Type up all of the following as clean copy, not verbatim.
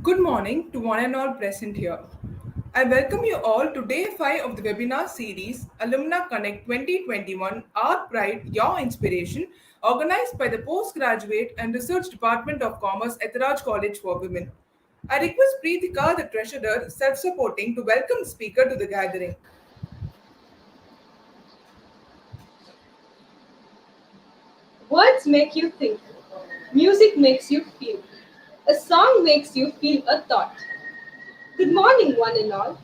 Good morning to one and all present here. I welcome you all to day 5 of the webinar series Alumna Connect 2021 Our Pride, Your Inspiration, organized by the Postgraduate and Research Department of Commerce Ethiraj College for Women. I request Preetika, the treasurer, self supporting, to welcome the speaker to the gathering. Words make you think. Music makes you feel. A song makes you feel a thought. Good morning, one and all.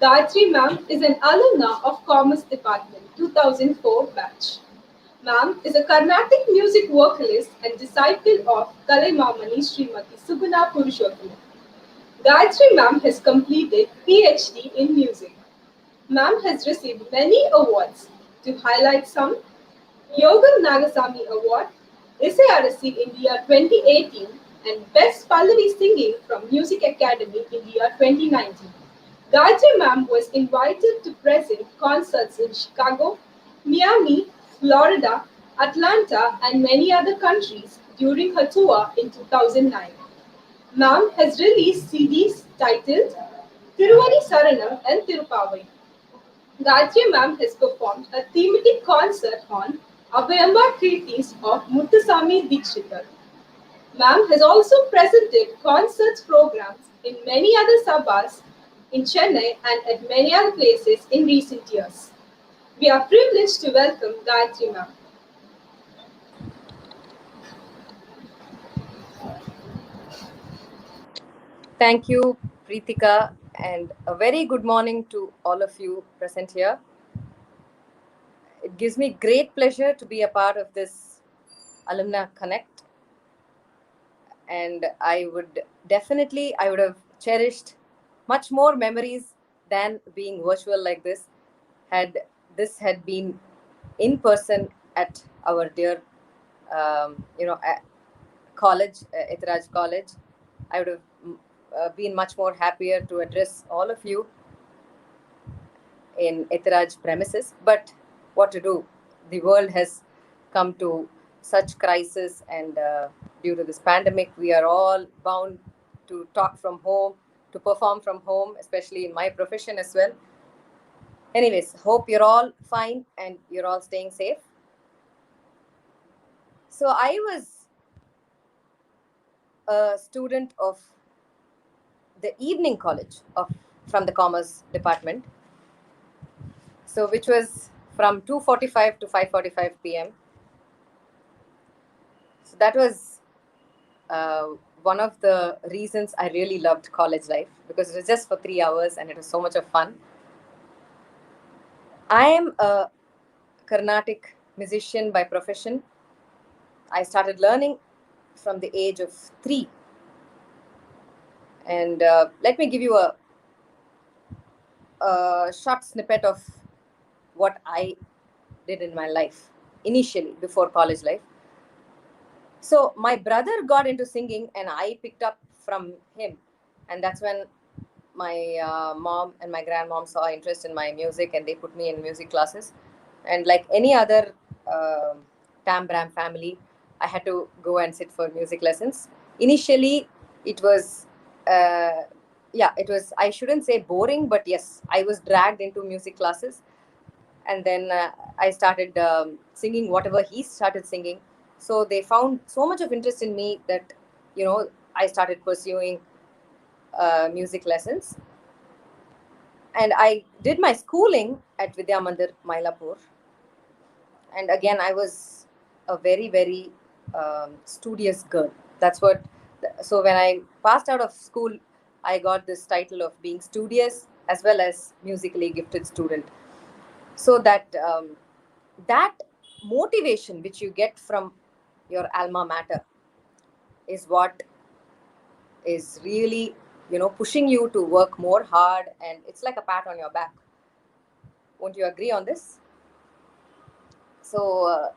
Gayatri ma'am is an alumna of Commerce Department 2004 batch. Ma'am is a Carnatic music vocalist and disciple of Kalaimamani Srimati Subuna Purushottam. Gayatri ma'am has completed PhD in music. Ma'am has received many awards. To highlight some, Yogan Nagasamy Award, SARSC India 2018, and Best Pallavi Singing from Music Academy India 2019. Gayatri Ma'am was invited to present concerts in Chicago, Miami, Florida, Atlanta, and many other countries during her tour in 2009. Ma'am has released CDs titled Tiruvani Saranam and Tirupavai. Gayatri Ma'am has performed a thematic concert on Abhayamba Kirtis of Muthusamy Dikshitar. Ma'am has also presented concerts programs in many other sabhas in Chennai and at many other places in recent years. We are privileged to welcome Gayatri Ma'am. Thank you, Preetika, and a very good morning to all of you present here. It gives me great pleasure to be a part of this Alumna Connect, and I would have cherished much more memories than being virtual like this had this had been in person at our dear, college, Ethiraj College. I would have been much more happier to address all of you in Ethiraj premises. But what to do? The world has come to such crisis, and due to this pandemic, we are all bound to talk from home, to perform from home, especially in my profession as well. Anyways, hope you're all fine and you're all staying safe. So I was a student of the evening college from the commerce department, so which was from 2:45 to 5:45 p.m. So that was one of the reasons I really loved college life, because it was just for 3 hours and it was so much of fun. I am a Carnatic musician by profession. I started learning from the age of 3. And let me give you a short snippet of what I did in my life initially before college life. So my brother got into singing and I picked up from him. And that's when my mom and my grandmom saw interest in my music and they put me in music classes. And like any other Tam Bram family, I had to go and sit for music lessons. Initially, it was, I shouldn't say boring, but yes, I was dragged into music classes. And then I started singing whatever he started singing. So they found so much of interest in me that, I started pursuing music lessons. And I did my schooling at Vidya Mandir, Mylapore. And again, I was a very, very studious girl. So when I passed out of school, I got this title of being studious as well as musically gifted student. So that motivation which you get from your alma mater is what is really, pushing you to work more hard, and it's like a pat on your back. Won't you agree on this? So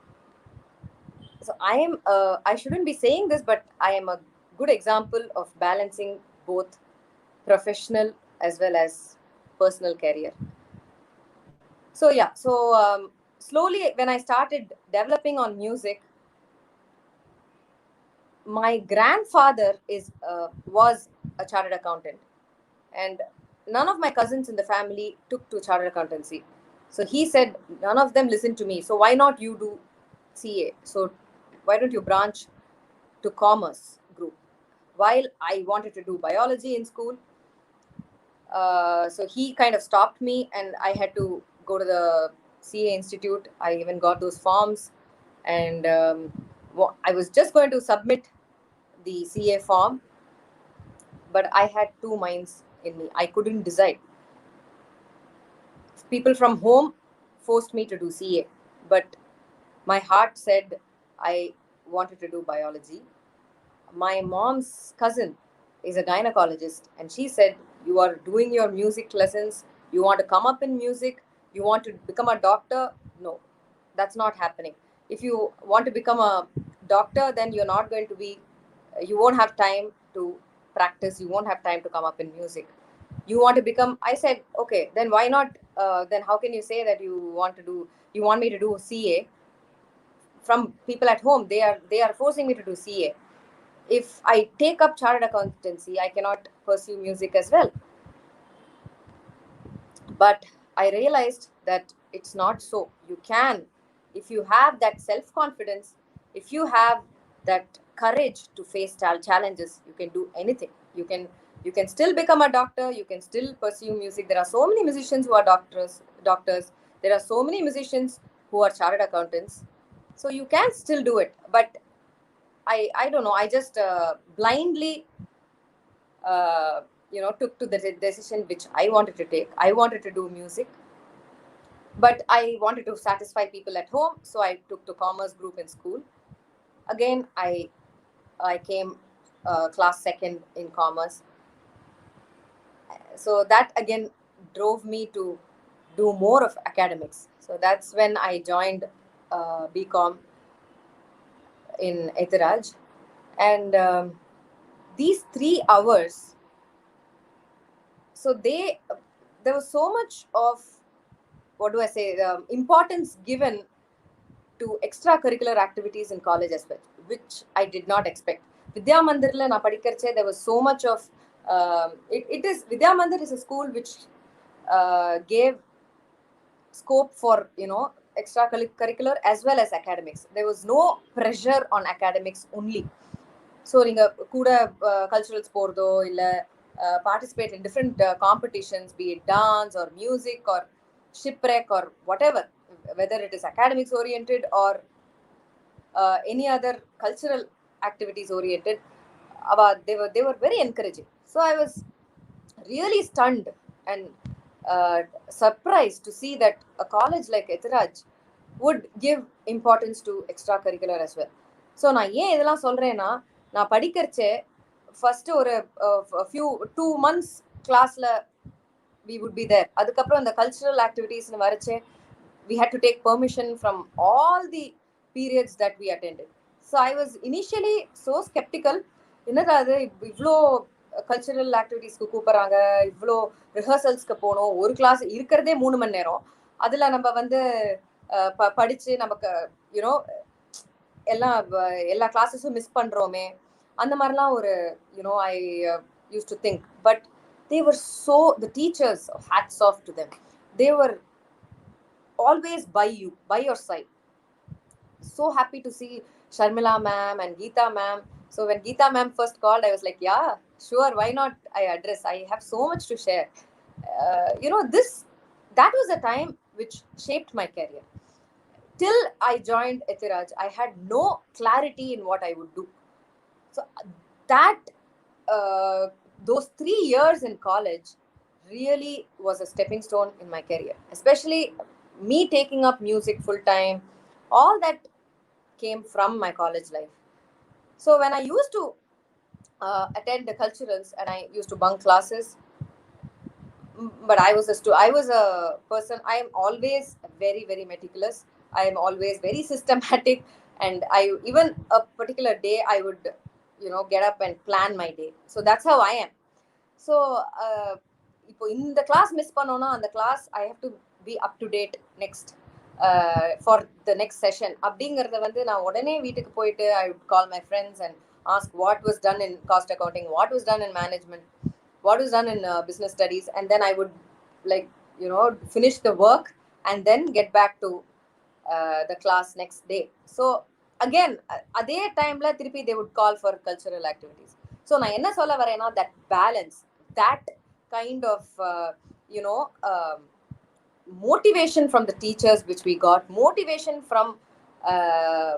I shouldn't be saying this, but I am a good example of balancing both professional as well as personal career. So slowly when I started developing on music, my grandfather was a chartered accountant, and none of my cousins in the family took to chartered accountancy. So he said, none of them listened to me. So why not you do CA? So why don't you branch to commerce group? While I wanted to do biology in school, so he kind of stopped me, and I had to go to the CA institute. I even got those forms, and I was just going to submit the CA form, but I had two minds in me. I couldn't decide. People from home forced me to do CA, but my heart said I wanted to do biology. My mom's cousin is a gynecologist, and she said, you are doing your music lessons, you want to come up in music, you want to become a doctor. No, that's not happening. If you want to become a doctor, then you're not going to be, you won't have time to practice, you won't have time to come up in music. You want to become, I said, okay, then why not, then how can you say that you want me to do CA? From people at home, they are forcing me to do CA. If I take up chartered accountancy, I cannot pursue music as well. But I realized that it's not so. You can, if you have that self confidence, if you have that courage to face challenges, you can do anything. You can still become a doctor. You can still pursue music. There are so many musicians who are doctors. There are so many musicians who are chartered accountants. So you can still do it. But I don't know. I just blindly took to the decision which I wanted to take. I wanted to do music, but I wanted to satisfy people at home, so I took to commerce group in school. Again, I came class second in commerce, so that again drove me to do more of academics. So that's when I joined BCom in Ethiraj, and these 3 hours. So there was so much of, what do I say, importance given to extracurricular activities in college as well, which I did not expect. Vidya Mandirla na padikarche, there was so much of it is Vidya Mandir is a school which gave scope for extracurricular as well as academics. There was no pressure on academics only. So நீங்க கூட culturals போறதோ இல்ல participate in different competitions, be it dance or music or shipwreck or whatever, whether it is academics oriented or any other cultural activities oriented, they were very encouraging. So I was really stunned and surprised to see that a college like Ethiraj would give importance to extracurricular as well. So நான் ஏன் இதெல்லாம் சொல்கிறேன்னா, நான் படிக்கிறச்சே first ஒரு few 2 months கிளாஸில் we would be there. அதுக்கப்புறம் இந்த cultural ஆக்டிவிட்டீஸ்னு வரச்சே we had to take permission from all the periods that we attended. So I was initially so skeptical. என்னது அது இவ்வளோ கல்ச்சுரல் ஆக்டிவிட்டீஸ்க்கு கூப்பிட்றாங்க, இவ்வளோ ரிஹர்சல்ஸ்க்கு போகணும், ஒரு கிளாஸ் இருக்கிறதே 3 மணி நேரம், அதில் நம்ம வந்து படித்து நமக்கு எல்லா கிளாஸஸும் மிஸ் பண்ணுறோமே, அந்த மாதிரிலாம் ஒரு I use to think. But they were so, the teachers, hats off to them, they were always by your side. So happy to see Sharmila ma'am and Geeta ma'am. So when Geeta ma'am first called, I was like, yeah, sure, why not I address, I have so much to share. That was a time which shaped my career. Till I joined Ethiraj, I had no clarity in what I would do. So that those 3 years in college really was a stepping stone in my career, especially me taking up music full time. All that came from my college life. So when I used to attend the culturals and I used to bunk classes, but I was a person, I am always very, very meticulous. I am always very systematic, and even a particular day I would get up and plan my day. So that's how I am. So இப்போ இந்த class miss பண்ணோன்னா அந்த class I have to be up to date next for the next session அப்படிங்கிறத வந்து நான் உடனே வீட்டுக்கு போயிட்டு I would call my friends and ask what was done in cost accounting, what was done in management, what was done in business studies, and then I would, like, finish the work and then get back to the class next day. So again, அதே டைம்ல திருப்பி they would call for cultural activities. So நான் என்ன சொல்ல வரேன்னா, that balance, that kind of you know um, motivation from the teachers which we got, motivation from uh,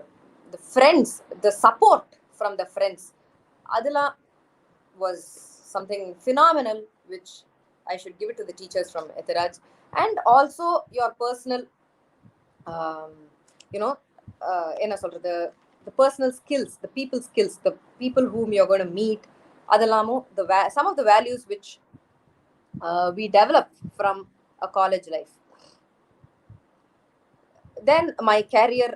the friends, the support from the friends, adula was something phenomenal, which I should give it to the teachers from Ethiraj. And also your personal um, you know என்ன சொல்றது, the personal skills, the people skills, the people whom you're going to meet, அதெல்லாமும் some of the values which we develop from a college life. Then my career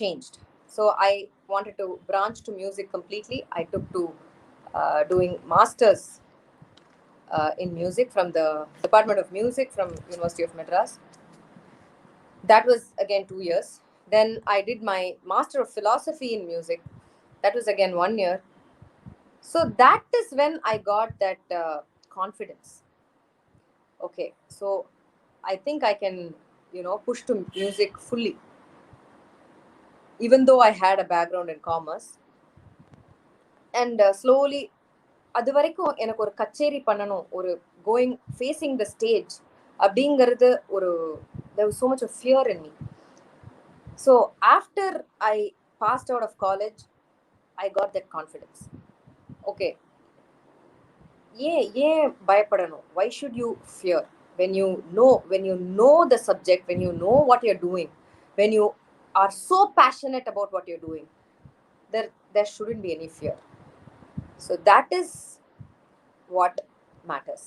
changed, so I wanted to branch to music completely. I took to doing masters in music from the Department of Music from University of Madras. That was again 2 years. Then I did my Master of Philosophy in Music. That was again 1 year. So that is when I got that confidence. Okay, so I think I can push to music fully, even though I had a background in commerce. And slowly அது வரைக்கும் எனக்கு ஒரு கச்சேரி பண்ணணும், ஒரு going facing the stage அப்படிங்கிறது ஒரு there was so much of fear in me. So after I passed out of college, I got that confidence. Okay, ஏன் பயப்படணும்? Why should you fear? When you know the subject, when you know what you're doing, when you are so passionate about what you're doing, there shouldn't be any fear. So that is what matters.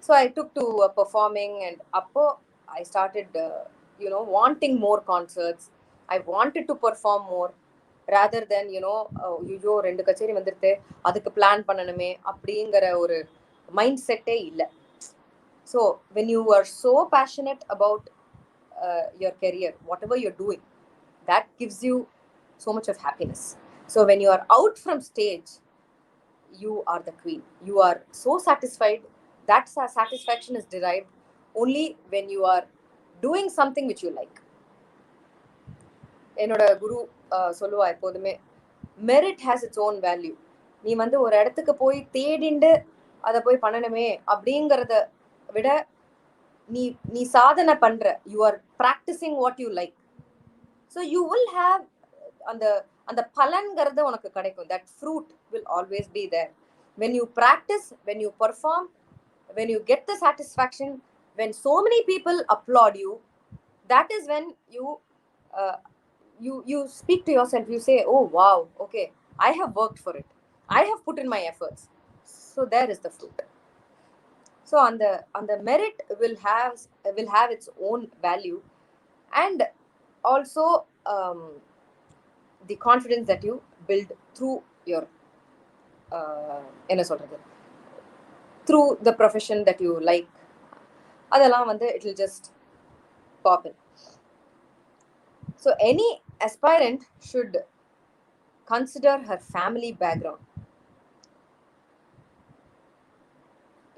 So I took to performing, and upper I started wanting more concerts. I wanted to perform more rather than ஐயோ 2 கச்சேரி வந்துருது, அதுக்கு plan பண்ணணுமே அப்படிங்கிற ஒரு mind செட்டே இல்லை. So when you are so passionate about your career, whatever you're doing, that gives you so much of happiness. So when you are out from stage, you are the queen. You are so satisfied. That satisfaction is derived only when you are doing something which you like. என்னோட குரு சொல்லுவா எப்போதுமே, merit has its own value. நீ ஒரு இடத்துக்கு போய் தேடிண்டு அதை போய் பண்ணணுமே அப்படிங்கிறத விட நீ சாதனை பண்ற, you are practicing what you like. So you will have அந்த அந்த பலன்கிறது உனக்கு கிடைக்கும். That fruit will always be there. when you practice, when you perform, when you get the satisfaction, when so many people applaud you, that is when you speak to yourself. You say, oh wow, okay, I have worked for it, I have put in my efforts, so there is the fruit. So on the merit will have its own value, and also the confidence that you build through your என்ன சொல்றது, through the profession that you like, அதெல்லாம் it will just pop in. So any aspirant should consider her family background,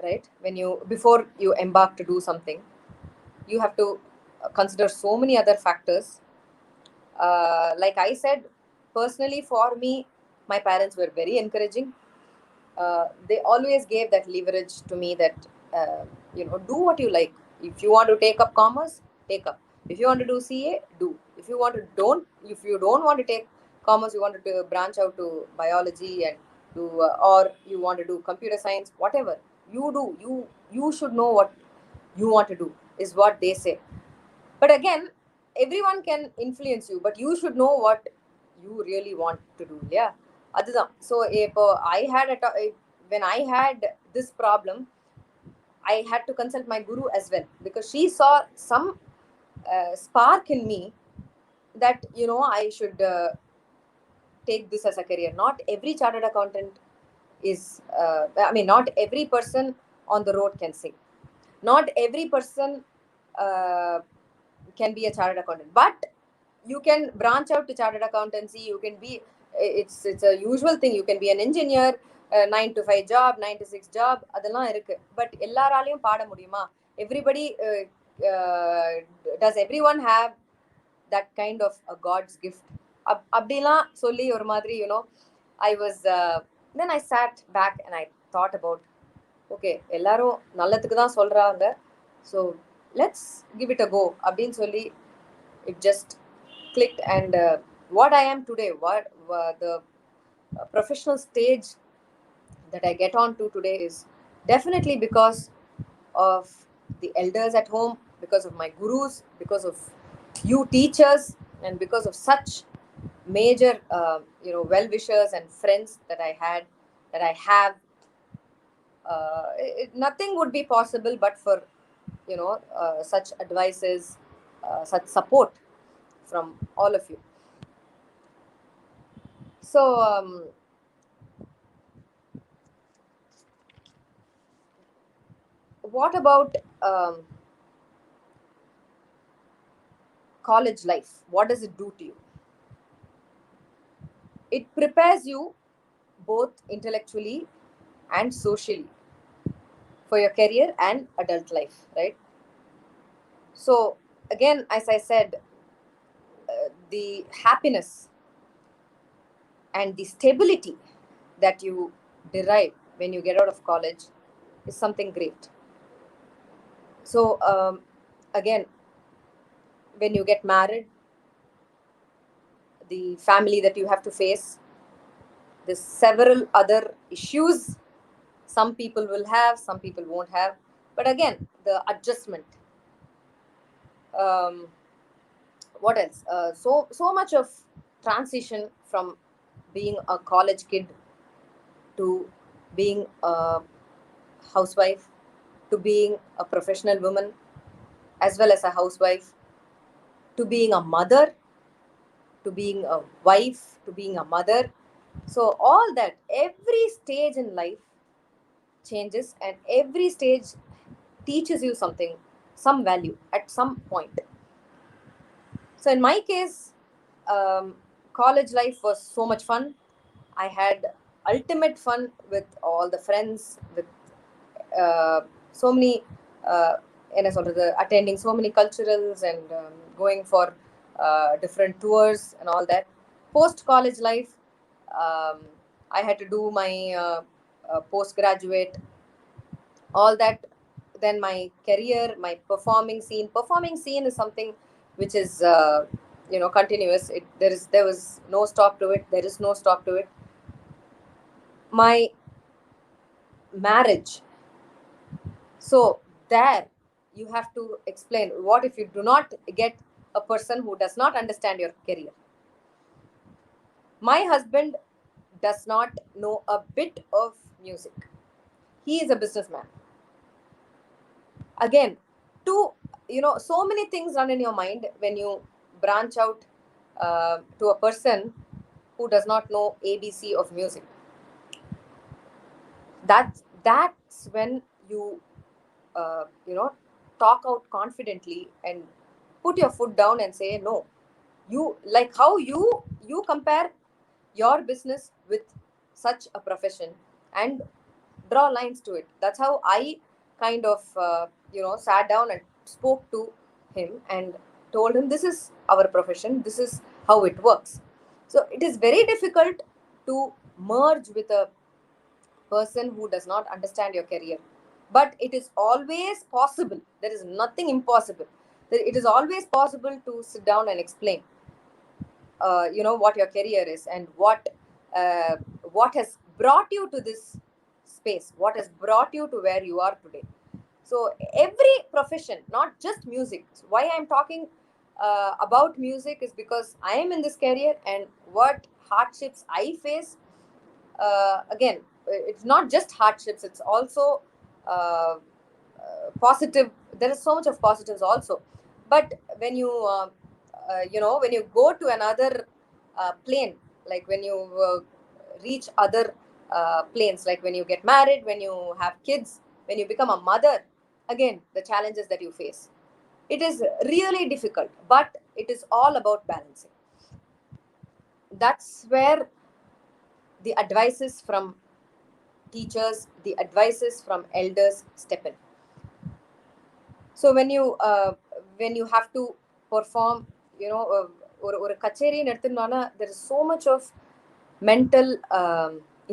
right? Before you embark to do something, you have to consider so many other factors. Like I said, personally for me, my parents were very encouraging. They always gave that leverage to me that do what you like. If you want to take up commerce, take up. If you want to do CA, do. If you don't want to take commerce, you want to branch out to biology and do or you want to do computer science, whatever you do, you should know what you want to do, is what they say. But again, everyone can influence you, but you should know what you really want to do. Yeah, அதுதான். So when I had this problem, I had to consult my guru as well, because she saw some spark in me that I should take this as a career. Not every chartered accountant is not every person on the road can sing. Not every person can be a chartered accountant, but you can branch out to chartered accountancy. You can be it's a usual thing. You can be an engineer, 9 to 5 job, 9 to 6 job, அதெல்லாம் இருக்கு. But எல்லாராலையும் பாட முடியுமா? Everybody uh, does everyone have that kind of a God's gift? அப்படிலாம் சொல்லி ஒரு மாதிரி, I was then I sat back and I thought about, okay, எல்லாரும் நல்லதுக்கு தான் சொல்றாங்க, so let's give it a go அப்படின்னு சொல்லி it just clicked. And what I am today, what the professional stage that I get on to today is definitely because of the elders at home, because of my gurus, because of you teachers, and because of such major well-wishers and friends that I had, that I have. Nothing would be possible but for such advices, such support from all of you. So what about college life? What does it do to you? It prepares you both intellectually and socially for your career and adult life, right? So again, as I said, the happiness and the stability that you derive when you get out of college is something great. So again, when you get married, the family that you have to face, there's several other issues. Some people will have, some people won't have, but again, the adjustment. What else? So much of transition from being a college kid to being a housewife, to being a professional woman as well as a housewife, to being a mother, to being a wife, to being a mother. So all that, every stage in life changes, and every stage teaches you something, some value at some point. So in my case, college life was so much fun. I had ultimate fun with all the friends, with so many attending so many culturals, and going for different tours and all that. Post college life, I had to do my postgraduate, all that. Then my career, my performing scene is something which is continuous. There was no stop to it, there is no stop to it. My marriage, so there you have to explain, what if you do not get a person who does not understand your career? My husband does not know a bit of music. He is a businessman. Again, so many things run in your mind when you branch out to a person who does not know ABC of music. That's when you talk out confidently and put your foot down and say no. You, like how you compare your business with such a profession and draw lines to it. That's how I kind of sat down and spoke to him and told him, this is our profession, this is how it works. So it is very difficult to merge with a person who does not understand your career, but it is always possible. There is nothing impossible. It is always possible to sit down and explain what your career is, and what has brought you to this space, what has brought you to where you are today. So every profession, not just music. So why I'm talking about music is because I am in this career, and what hardships I face. Again, it's not just hardships, it's also positive. There is so much of positives also. But when you when you go to another plane, like when you reach other planes, like when you get married, when you have kids, when you become a mother, again, the challenges that you face, it is really difficult, but it is all about balancing. That's where the advices from teachers, the advices from elders step in. So when you have to perform, you know, ஒரு கச்சேரின்னு எடுத்துட்டோம்னா there is so much of mental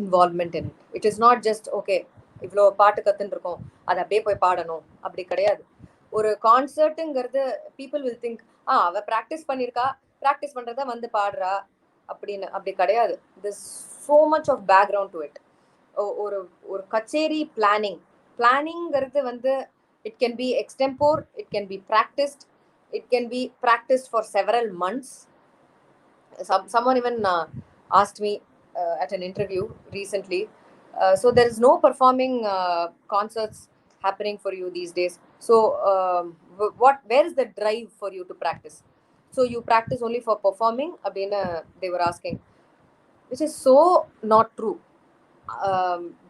involvement in it. It is not just okay இவ்வளோ பாட்டு கற்றுன்னு இருக்கோம் அதை அப்படியே போய் பாடணும், அப்படி கிடையாது. ஒரு கான்சர்ட்டுங்கிறது people will think அவ ப்ராக்டிஸ் பண்ணியிருக்கா, ப்ராக்டிஸ் பண்ணுறத வந்து பாடுறா அப்படின்னு, அப்படி கிடையாது. there's so much of background to it. ஒரு ஒரு கச்சேரி பிளானிங்கிறது வந்து it can be extempore, it can be practiced, it can be practiced for several months. Someone even asked me at an interview recently, so there is no performing concerts happening for you these days, so where is the drive for you to practice? So you practice only for performing abdina, they were asking, which is so not true.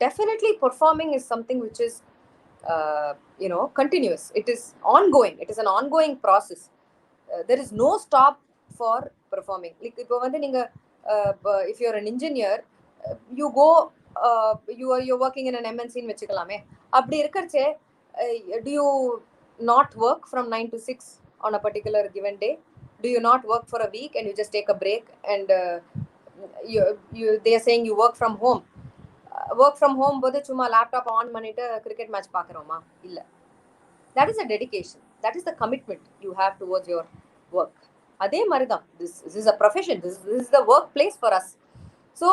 Definitely performing is something which is continuous. It is ongoing, it is an ongoing process. There is no stop for performing. Like இப்போ வந்து நீங்க if you're an engineer, you go you're working in an MNC ன்னு வெச்சுக்கலாமே, அப்படி இருக்கறச்சே do you not work from 9 to 6 on a particular given day? Do you not work for a week and you just take a break and they are saying you work from home? Work from home போது சும்மா laptop on பண்ணிட்டு cricket match பார்க்குறோமா? இல்லை. That is a dedication, that is the commitment you have towards your work. அதே மாதிரி தான் this is a profession, this is the workplace for us. So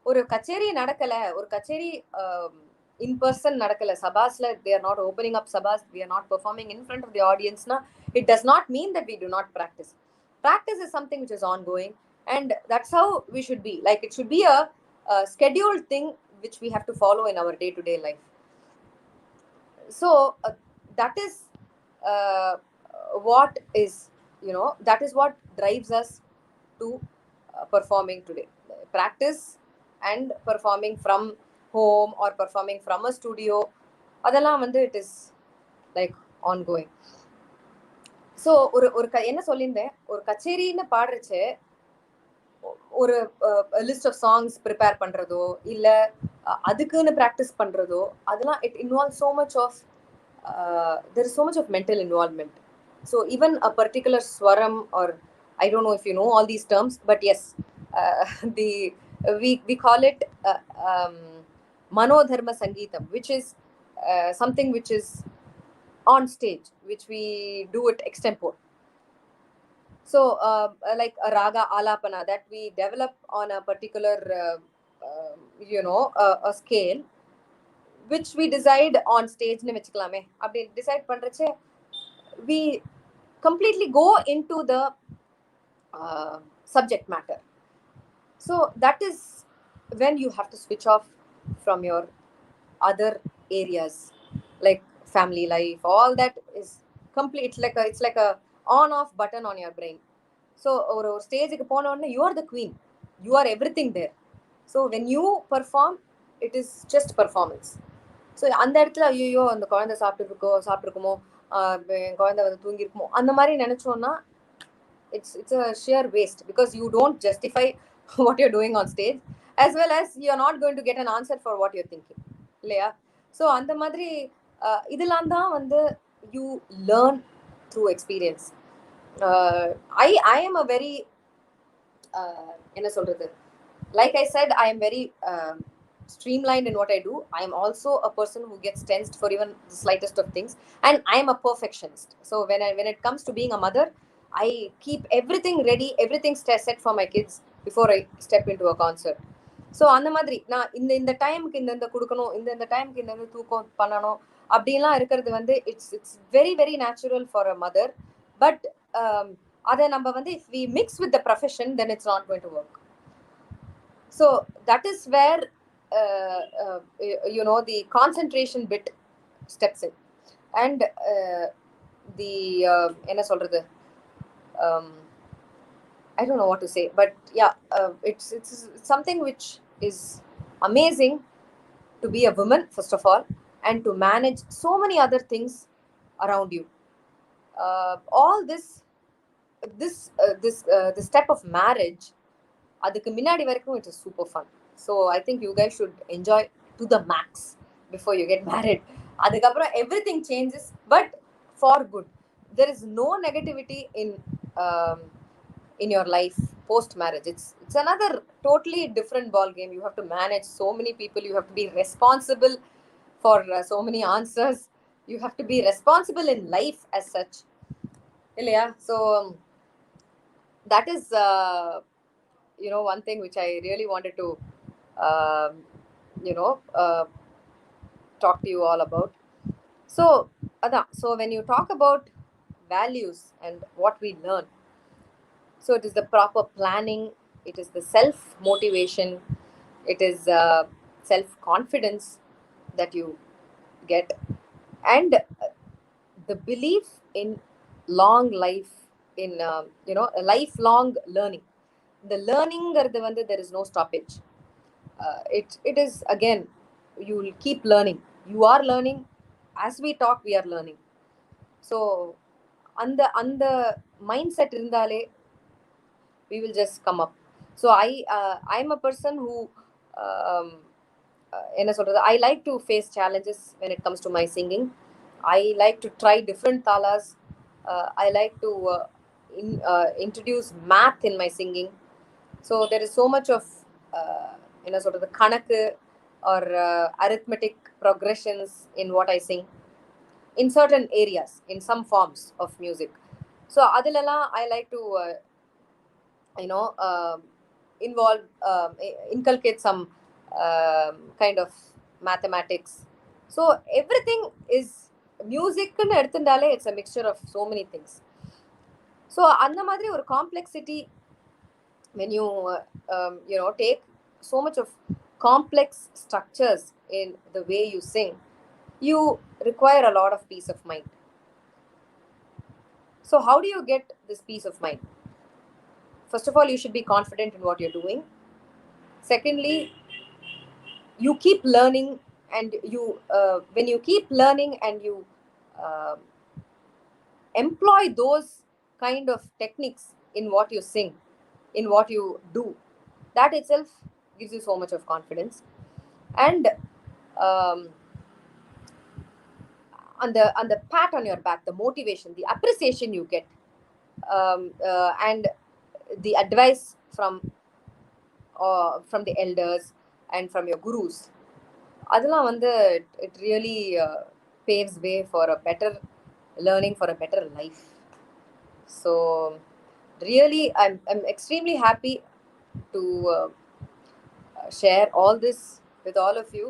ஒரு கச்சேரி நடக்கல, ஒரு கச்சேரி in person நடக்கல, சபாஸ்ல they are not opening up sabas, we are not performing in front of the audience na, it does not mean that we do not practice. Practice is something which is ongoing, and that's how we should be. Like it should be a scheduled thing which we have to follow in our day-to-day life. So that is what is, that is what drives us to performing today. Practice and performing from home or performing from a studio, adella vandu it is like ongoing. So ஒரு என்ன சொல்லியிருந்தேன், ஒரு கச்சேரின்னு பாடுறச்சே ஒரு list of songs prepare பண்ணுறதோ இல்லை அதுக்குன்னு practice பண்ணுறதோ, அதெல்லாம் it involve so much of there is so much of mental involvement. So even a particular swaram, or I don't know if you know all these terms, but yes, we call it manodharma sangeetam, which is something which is on stage, which we do it extempore. So like a raga alapana that we develop on a particular a scale which we decide on stage nu vechikalame. Abbi decide pandreche we completely go into the subject matter. So that is when you have to switch off from your other areas like family life, all that is complete. It's like a on off button on your brain. So or stage ku pona odane you are the queen, you are everything there. So when you perform, it is just performance. So அந்த இடத்துல ஐயோ அந்த குழந்தை சாப்பிட்டுருக்குமோ என் குழந்தை வந்து தூங்கிருக்குமோ அந்த மாதிரி நினைச்சோம்னா it's a sheer waste, because you don't justify what you're doing on stage, as well as you're not going to get an answer for what you're thinking இல்லையா? ஸோ அந்த மாதிரி இதெல்லாம் தான் வந்து you learn through experience. I am a very என்ன சொல்றது, like I said, I am very streamlined in what I do. I am also a person who gets tensed for even the slightest of things, and I am a perfectionist. So when it comes to being a mother, I keep everything ready, everything set for my kids before I step into a concert. So அந்த மாதிரி நான் இந்த டைமுக்கு இந்த கொடுக்கணும், இந்த டைமுக்கு இந்த தூக்கம் பண்ணணும் அப்படின்லாம் இருக்கிறது வந்து it's very very natural for a mother. But அதை நம்ம வந்து if we mix with the profession, then it's not going to work. So that is where the concentration bit steps in, and the என்ன சொல்றது, I don't know what to say, but yeah, it's something which is amazing to be a woman first of all, and to manage so many other things around you. All this step of marriage, அதுக்கு முன்னாடி வரைக்கும் it is super fun. So I think you guys should enjoy to the max before you get married. Adukapra everything changes, but for good. There is no negativity um, in your life post marriage. It's another totally different ball game. You have to manage so many people. You have to be responsible for so many answers. You have to be responsible in life as such. Yeah. So that is one thing which I really wanted to um, you know uh, talk to you all about. So Ada, so when you talk about values and what we learn, so it is the proper planning, it is the self motivation, it is self confidence that you get, and the belief in long life, in a lifelong learning. The learning வந்து there is no stoppage. It is again, you will keep learning. You are learning. As we talk, we are learning. So அந்த mindset இருந்தாலே we will just come up. So I'm a person who um, என்ன சொல்றது, I like to face challenges when it comes to my singing. I like to try different talas. I like to introduce math in my singing. So there is so much of சொல்றது கணக்கு or arithmetic progressions in what I sing in certain areas, in some forms of music. So அதிலெல்லாம் I like to you know um involve inculcate some kind of mathematics. So everything is music ன்னு எடுத்துட்டாலே it's a mixture of so many things. So அந்த மாதிரி ஒரு complexity, when you take so much of complex structures in the way you sing, you require a lot of peace of mind. So how do you get this peace of mind? First of all, you should be confident in what you're doing. Secondly, you keep learning, and you when you keep learning and you uh, employ those kind of techniques in what you sing, in what you do, that itself gives you so much of confidence. And um, on the pat on your back, the motivation, the appreciation you get, and the advice from the elders and from your gurus, அதெல்லாம் வந்து it really paves way for a better learning, for a better life. So really, I'm extremely happy to share all this with all of you.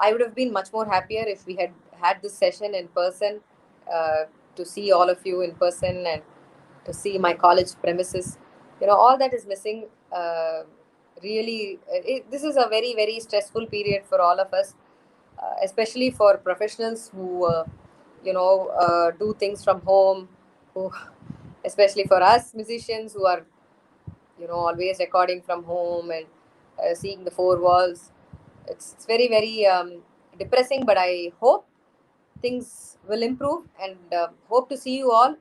I would have been much more happier if we had had this session in person, to see all of you in person and to see my college premises. All that is missing. Really, this is a very, very stressful period for all of us, especially for professionals who, do things from home, who, especially for us musicians who are, always recording from home and seeing the four walls. It's very, very depressing, but I hope things will improve, and hope to see you all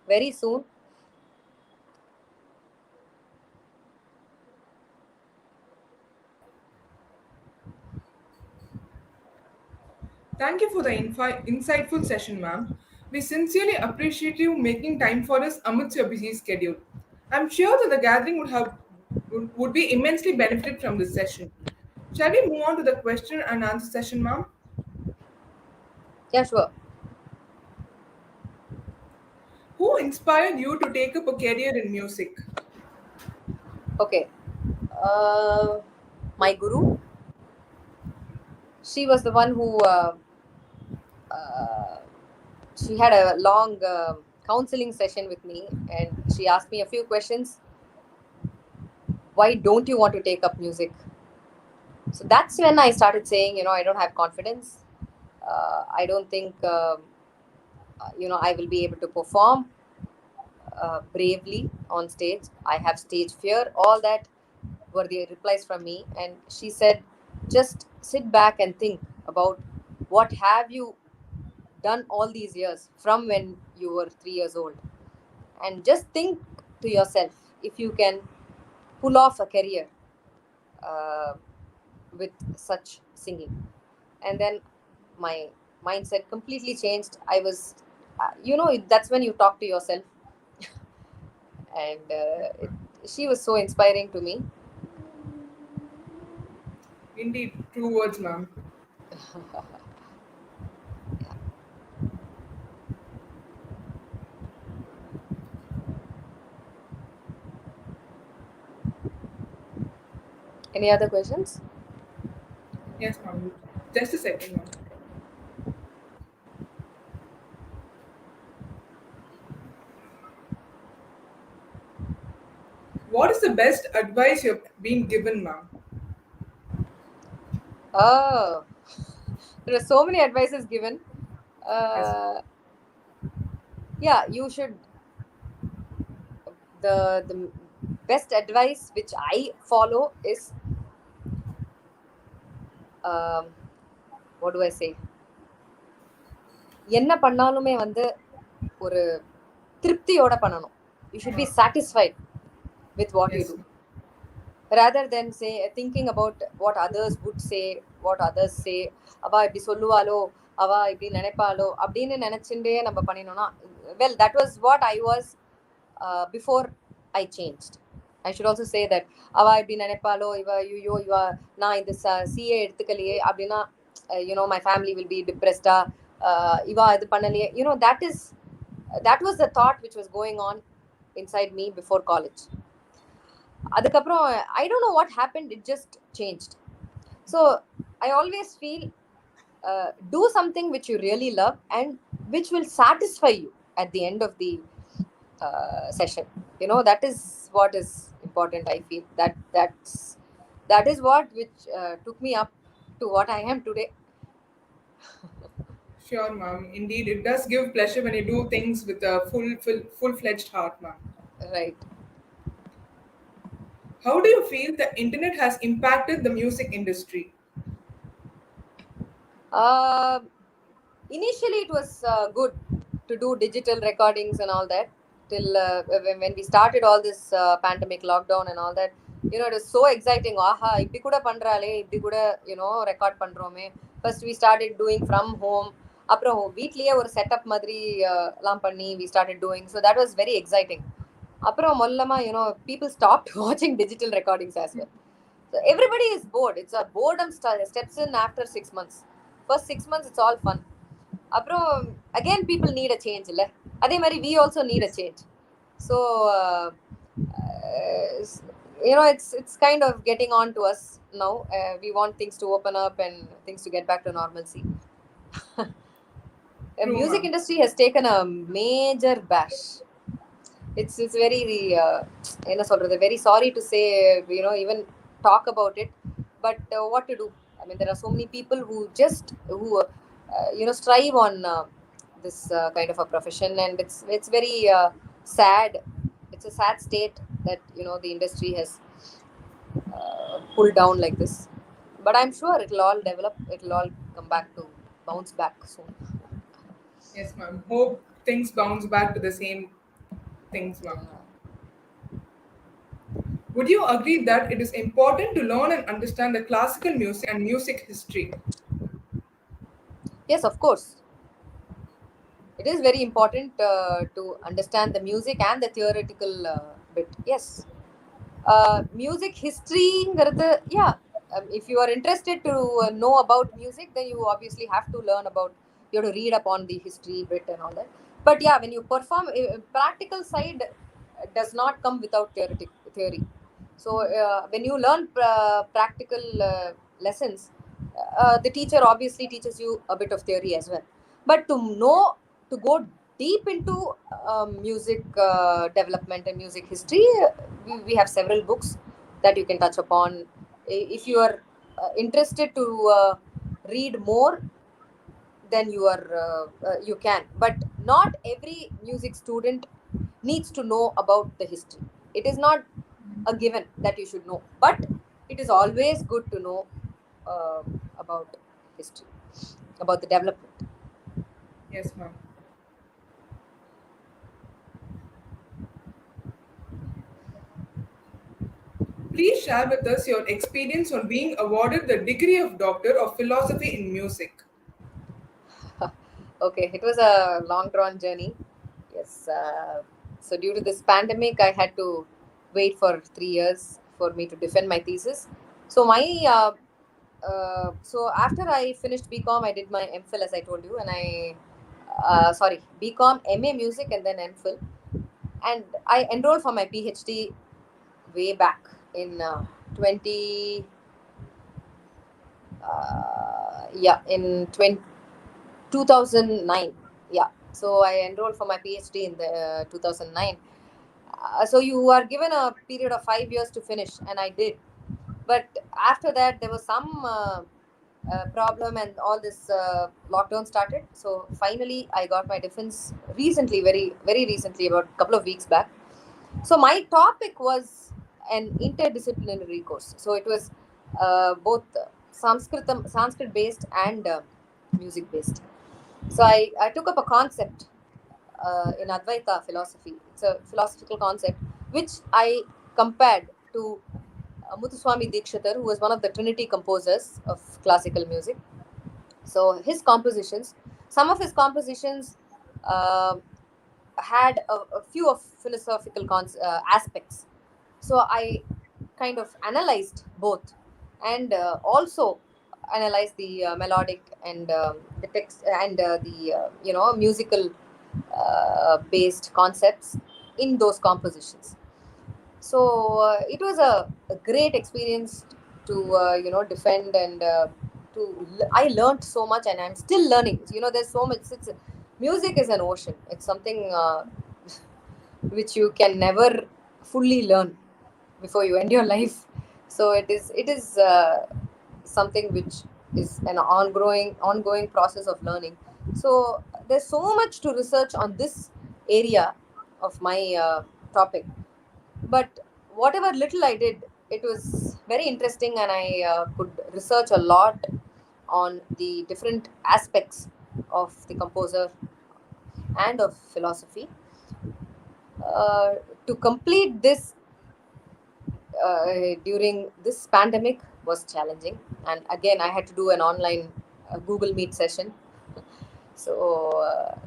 very soon. Thank you for the insightful session, ma'am. We sincerely appreciate you making time for us amidst your busy schedule. I'm sure that the gathering would be immensely benefited from this session. Shall we move on to the question and answer session, ma'am? Yeah, sure. Who inspired you to take up a career in music? Okay. Uh, my guru, she was the one who uh, she had a long counseling session with me, and she asked me a few questions. Why don't you want to take up music? So that's when I started saying, I don't have confidence. I don't think I will be able to perform bravely on stage. I have stage fear. All that were the replies from me. And she said, just sit back and think about what have you done all these years from when you were 3 years old. And just think to yourself, if you can pull off a career uh, with such singing. And then my mindset completely changed. I was, that's when you talk to yourself. And she was so inspiring to me. Indeed, true words, ma'am. Yeah. Any other questions? Yes, ma'am. Just a second, ma'am. What is the best advice you've been given, ma'am? Oh, there are so many advices given. Yes, uh, yeah, you should, the best advice which I follow is, um, what do I say, என்ன பண்ணாலுமே வந்து ஒரு திருப்தியோட பண்ணணும். You should be satisfied with what you yes, do, ma'am. rather than say thinking about what others would say, what others say. அவ இப்படி சொல்லுவாளோ, அவ இப்படி நினைப்பாளோ அப்படின்னு நினைச்சுட்டே நம்ம பண்ணினோம்னா, well, that was what I was before I changed. I should also say that அவ இப்படி நினைப்பாளோ, இவ ஐயோ இவ நான் இந்த சிஏ எடுத்துக்கலையே அப்படின்னா, my family will be depressed. இவ இது பண்ணலையே, that was the thought which was going on inside me before college. அதுக்கப்புறம் I don't know what happened, it just changed. So I always feel, do something which you really love and which will satisfy you at the end of the session. That is what is important. I feel that is what which took me up to what I am today. Sure, ma'am. Indeed, it does give pleasure when you do things with a full-fledged heart, ma'am. Right. How do you feel the internet has impacted the music industry? uh, Initially it was good to do digital recordings and all that, till when we started all this pandemic lockdown and all that. It was so exciting. Aha, இப்படி கூட பண்றாளே, இப்படி கூட record பண்றோமே. First we started doing from home. அப்புறம் வீட்லயே ஒரு setup மாதிரி எல்லாம் பண்ணி we started doing. So that was very exciting. அப்புறம் மொல்லமா people stopped watching digital recordings as well. So everybody is bored. It's a boredom steps in after 6 months. First 6 months it's all fun. அப்புறம் again people need a change இல்ல, அதே மாதிரி we also need a change. So uh, it's kind of getting on to us now. We want things to open up and things to get back to normalcy. The True, music ma'am. industry has taken a major bash. It's very என்ன சொல்றது, very sorry to say, even talk about it. But what to do? I mean, there are so many people who strive on this kind of a profession, and it's very sad. It's a sad state that the industry has pulled down like this. But I'm sure it'll all develop. It'll all come back to bounce back soon. Yes, ma'am. Hope things bounce back to the same things, ma'am. Would you agree that it is important to learn and understand the classical music and music history? Yes, of course. It is very important to understand the music and the theoretical bit. Yes. Music history, yeah. If you are interested to know about music, then you obviously have to learn about, you have to read upon the history bit and all that. But yeah, when you perform, practical side does not come without theory. So when you learn practical lessons, the teacher obviously teaches you a bit of theory as well. But to go deep into music development and music history, we have several books that you can touch upon. If you are interested to read more, then you can. But not every music student needs to know about the history. It is not a given that you should know, but it is always good to know uh, about history, about the development. Yes, ma'am. Please share with us your experience on being awarded the degree of Doctor of Philosophy in Music. Okay, it was a long drawn journey. Yes. So, due to this pandemic, I had to wait for 3 years for me to defend my thesis. So, so after I finished BCom, I did my MPhil as I told you, and sorry, BCom, MA Music, and then MPhil. And I enrolled for my PhD way back in 20, yeah, in 2009. Yeah, so I enrolled for my PhD in the 2009. So you are given a period of 5 years to finish, and I did. But after that, there was some problem, and all this lockdown started. So finally, I got my defense recently, very very recently, about a couple of weeks back. So my topic was an interdisciplinary course. So it was both Sanskrit based and music based. So I took up a concept in Advaita philosophy. It's a philosophical concept which I compared to Muthuswami Dikshitar, who was one of the Trinity composers of classical music. So his compositions, some of his compositions uh, had a few of philosophical aspects. So I kind of analyzed both, and also analyzed the melodic and the text and the musical based concepts in those compositions. So it was a great experience to defend, and I learned so much, and I'm still learning. There's so much. Music is an ocean. It's something which you can never fully learn before you end your life. So it is something which is an ongoing process of learning. So there's so much to research on this area of my topic. But whatever little I did, it was very interesting, and I could research a lot on the different aspects of the composer and of philosophy. uh, to complete this during this pandemic was challenging, and again I had to do an online Google Meet session. So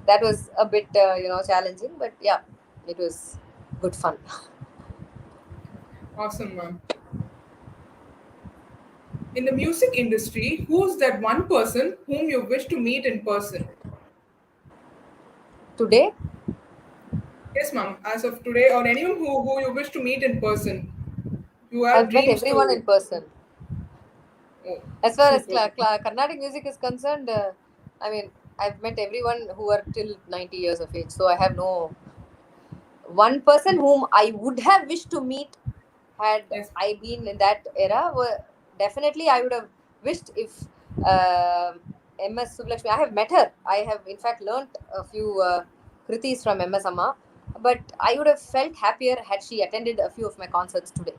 that was a bit challenging, but yeah, it was good fun. Awesome, ma'am. In the music industry, who's that one person whom you wish to meet in person? Today Yes, ma'am. As of today, or anyone who you wish to meet in person, you have I've met dreams everyone to. in person. Oh, As far as super. Carnatic music is concerned, I mean, I've met everyone who are till 90 years of age. So I have no one person whom I would have wished to meet had Yes, I been in that era. Definitely, I would have wished if MS Sublakshmi. I have met her. I have, in fact, learnt a few kritis from MS Amma. But I would have felt happier had she attended a few of my concerts today.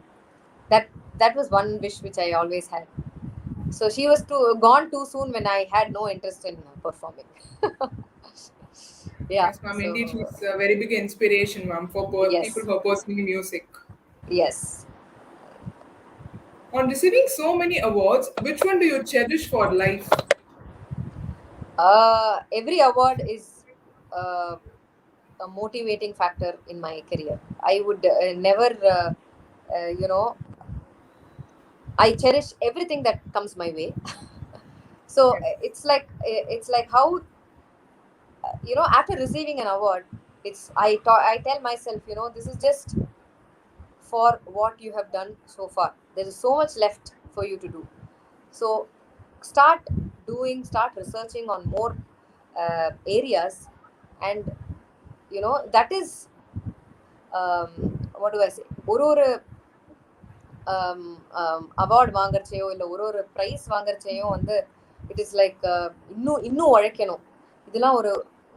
That that was one wish which I always had. So she was gone too soon when I had no interest in performing. Yeah. yes, ma'am. Indeed, So she's a very big inspiration, ma'am, for people yes, who are pursuing music. yes. On receiving so many awards, which one do you cherish for life? Every award is uh, a motivating factor in my career. I would never, you know, I cherish everything that comes my way. So Yes, it's like how after receiving an award, I tell myself, this is just for what you have done so far. There is so much left for you to do. So start start researching on more areas, and that is what do I say? ஒரு award வாங்குறச்சையோ இல்லை ஒரு price வாங்குறச்சையோ வந்து it is like இன்னும் இன்னும் உழைக்கணும். இதெல்லாம் ஒரு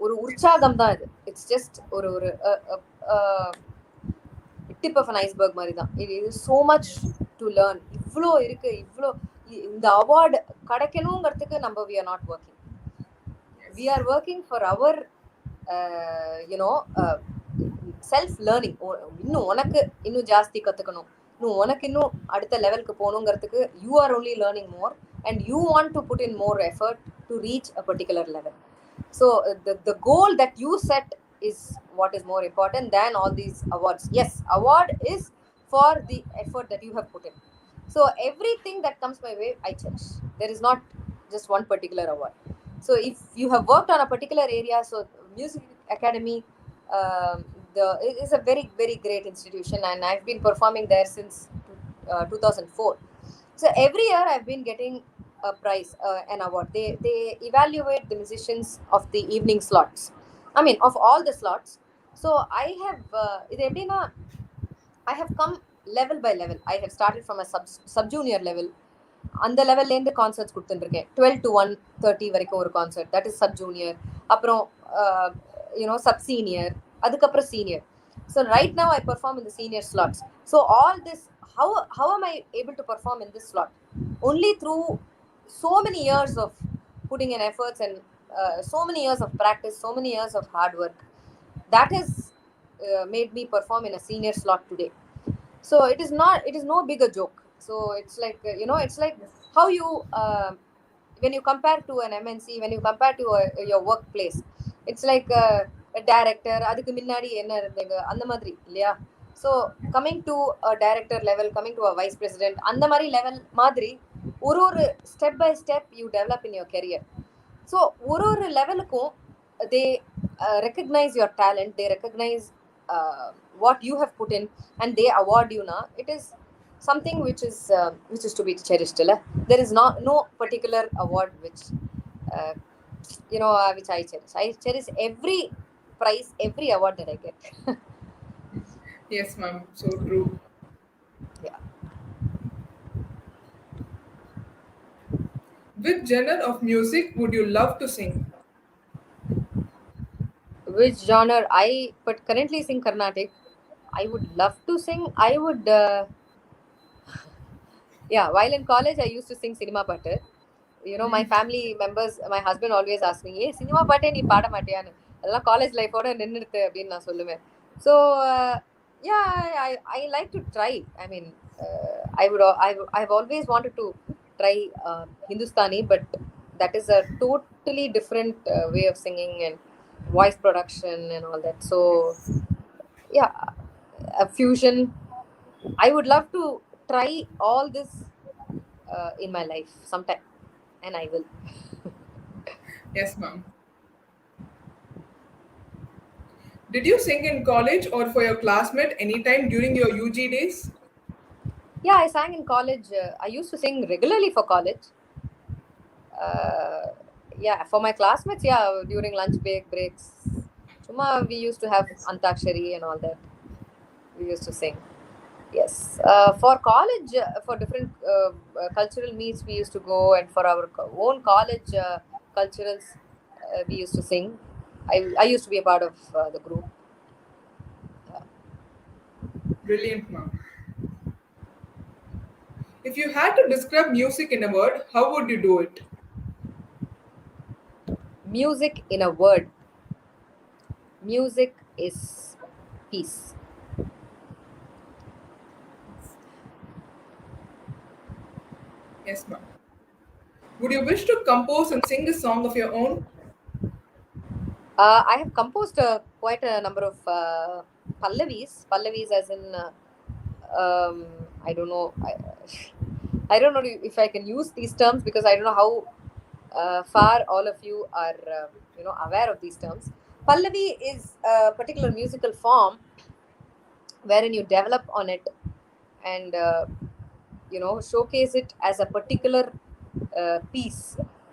ஒரு உற்சாகம் தான் இது. இட்ஸ் ஜஸ்ட் ஒரு ஒரு டிப் ஆஃப் அன் ஐஸ்பர்க் மாதிரி தான். It is so much to learn. இவ்வளோ இருக்கு, இவ்வளோ இந்த அவார்டு கிடைக்கணுங்கிறதுக்கு நம்ம we are not working. We are working for our uh, you know uh, self learning. இன்னும் உனக்கு இன்னும் ஜாஸ்தி கற்றுக்கணும், இன்னும் உனக்கு இன்னும் அடுத்த லெவலுக்கு போகணுங்கிறதுக்கு you are only learning more and you want to put in more effort to reach a particular level. So the goal that you set is what is more important than all these awards. Yes, award is for the effort that you have put in. So everything that comes my way I cherish. There is not just one particular award. So if you have worked on a particular area, so music academy, the it is a very very great institution, and I've been performing there since 2004. So every year I've been getting a prize, an award. They evaluate the musicians of the evening slots, I mean of all the slots. So I have இது எப்படின்னா I have come level by level. I have started from a sub junior level. அந்த லெவல்லேருந்து concerts கொடுத்துட்டுருக்கேன். 12 to 1:30 வரைக்கும் ஒரு concert, that is sub junior. அப்புறம் sub senior, அதுக்கப்புறம் senior. So right now I perform in the senior slots. So all this how am I able to perform in this slot? Only through so many years of putting in efforts and so many years of practice, so many years of hard work. That has made me perform in a senior slot today. So it is no bigger joke. So it's like it's like how you when you compare to an MNC, when you compare to your workplace, it's like a director அதுக்கு முன்னாடி என்ன இருந்தீங்க அந்த மாதிரி இல்லையா? So coming to a director level, coming to a vice president, அந்த மாதிரி level மாதிரி ஒரு step by step you develop in your career. So ஒரு லெவலுக்கும் they recognise your talent, they recognise what you have put in, and they award you na. It is something which is to be cherished. There is no particular award which which I cherish. I cherish every prize, every award that I get. Yes, ma'am. So true. Yeah. Which genre of music would you love to sing? Which genre? But currently sing Carnatic. I would love to sing. I would yeah, while in college I used to sing cinema patter. My family members, my husband always ask me, hey, cinema patter நீ பாட மாட்டியான்னு. அதெல்லாம் college லைஃபோட நின்றுடுது அப்படின்னு நான் சொல்லுவேன். So yeah, I like to try. I mean, I've always wanted to try Hindustani, but that is a totally different way of singing and voice production and all that. So yeah, a fusion. I would love to try all this in my life sometime, and I will. Yes, ma'am. Did you sing in college or for your classmate anytime during your UG days? Yeah, I sang in college. I used to sing regularly for college. Yeah, for my classmates, yeah, during lunch breaks. We used to have Antakshari and all that. We used to sing. Yes. For college, for different cultural meets, we used to go, and for our own college culturals, we used to sing. I used to be a part of the group. Brilliant, ma'am. If you had to describe music in a word, how would you do it? Music in a word. Music is peace. Yes, ma'am. Would you wish to compose and sing a song of your own? I have composed quite a number of pallavis. Pallavis as in, I don't know. I don't know if I can use these terms because I don't know how far all of you are aware of these terms. Pallavi is a particular musical form wherein you develop on it and showcase it as a particular piece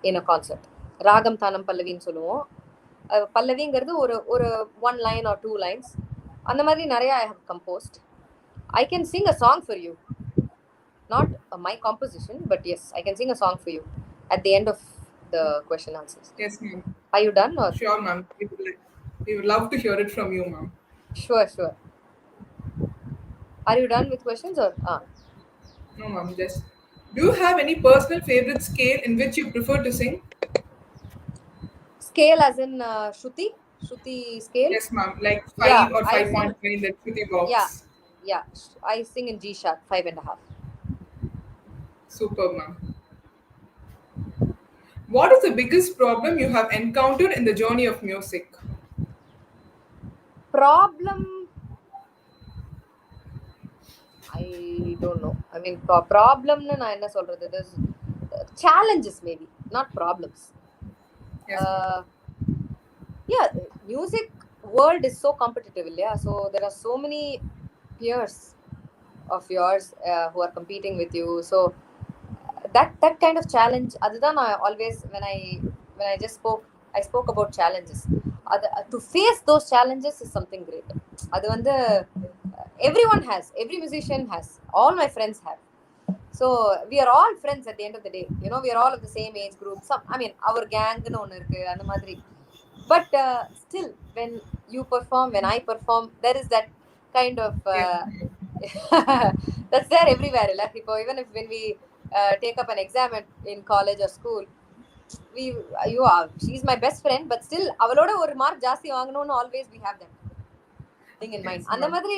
in a concert. Ragam Thanam Pallaviன்னு சொல்லுவோம். பல்லவிங்கிறது ஒரு 1 line or 2 lines. அந்த மாதிரி நிறைய I have composed. I can sing a song for you. Not my composition, but yes, I can sing a song for you at the end of the question answers. Yes, ma'am. Are you done? Or? Sure, ma'am. We would love to hear it from you, ma'am. Sure. Are you done with questions or? No, ma'am. Just. Do you have any personal favorite scale in which you prefer to sing? Scale as in Shruti scale? Yes, ma'am. Like 5 or 5.9, that Shruti box. Yeah. Yeah, I sing in G sharp, 5.5. Super, ma'am. What is the biggest problem you have encountered in the journey of music? Problem, I don't know. I mean, problemன்னு நான் என்ன சொல்றது? There's challenges maybe, not problems. Yes, ma'am. Uh, yeah, music world is so competitive, yeah. So there are so many peers of yours who are competing with you. So that kind of challenge, other than I always when I just spoke about challenges. To face those challenges is something great. அது வந்து everyone has, every musician has, all my friends have. So we are all friends at the end of the day. We are all of the same age group. Some, I mean, our gang னு ஒன்னு இருக்கு அந்த மாதிரி. But still, when you perform, when I perform, there is that kind of Yes. that's there everywhere. Like, even if when we take up an exam in college or school, we you are she's my best friend, but still அவளோட ஒரு mark ஜாஸ்தி வாங்கணும்னு always we have that thing in mind. Yes, அந்த ma'am. மாதிரி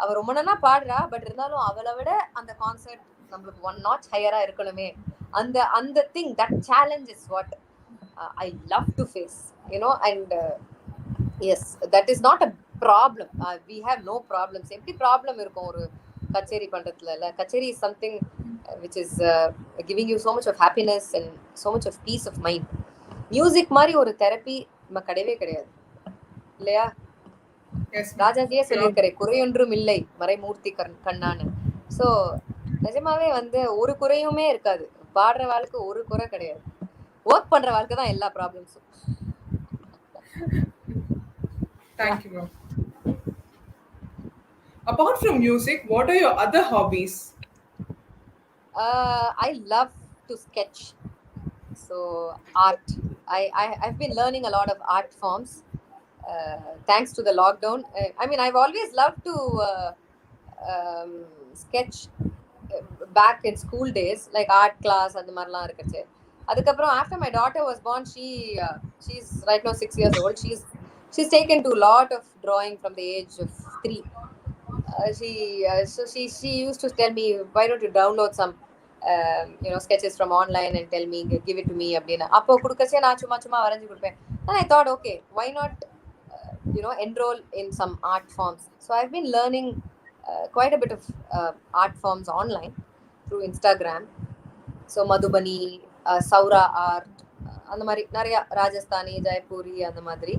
அவ ரொம்ப நல்லா பாடுறா, பட் இருந்தாலும் அவளை விட அந்த கான்சர்ட் நம்மளுக்கு ஒன் நாட்ச் ஹையரா இருக்கணுமே, அந்த அந்த thing, that challenge is what I love to face, and yes, that is not a problem. We have no problems. எப்படி ப்ராப்ளம் இருக்கும் ஒரு கச்சேரி பண்றதுல? இல்ல, கச்சேரி is something which is giving you so much of happiness and so much of peace of mind. Music மாதிரி ஒரு therapy நம்ம கிடையவே கிடையாது, இல்லையா? Yes, ma'am. ராஜாஜியே Sure. சொல்லியிருக்காரு, குறையொன்றும் இல்லை மறைமூர்த்தி கண்ணான்னு. ஸோ நிஜமாவே ஒரு குறையுமே இருக்காது. பாடுற வாழ்க்கை ஒரு குறை கிடையாது. ஒர்க் பண்ற வாழ்க்கை தான் எல்லா ப்ராப்ளம்ஸும். Thank you, ma'am. Apart from music, what are your other hobbies? I love to sketch. So art. I've been learning a lot of art forms thanks to the lockdown. I mean, I've always loved to sketch back in school days, like art class அந்த மாதிரிலாம் இருக்குச்சு. அதுக்கப்புறம் after my daughter was born, she's right now 6 years old. She's taken to a lot of drawing from the age of 3. She used to tell me, why don't you download some sketches from online and tell me, give it to me அப்படின்னா. அப்போ கொடுக்கச்சே நான் சும்மா சும்மா வரைஞ்சி கொடுப்பேன். And I thought, okay, why not enroll in some art forms? So I've been learning quite a bit of art forms online through Instagram. So Madhubani, Saura art, அந்த மாதிரி நிறைய ராஜஸ்தானி, ஜெய்ப்பூரி அந்த மாதிரி.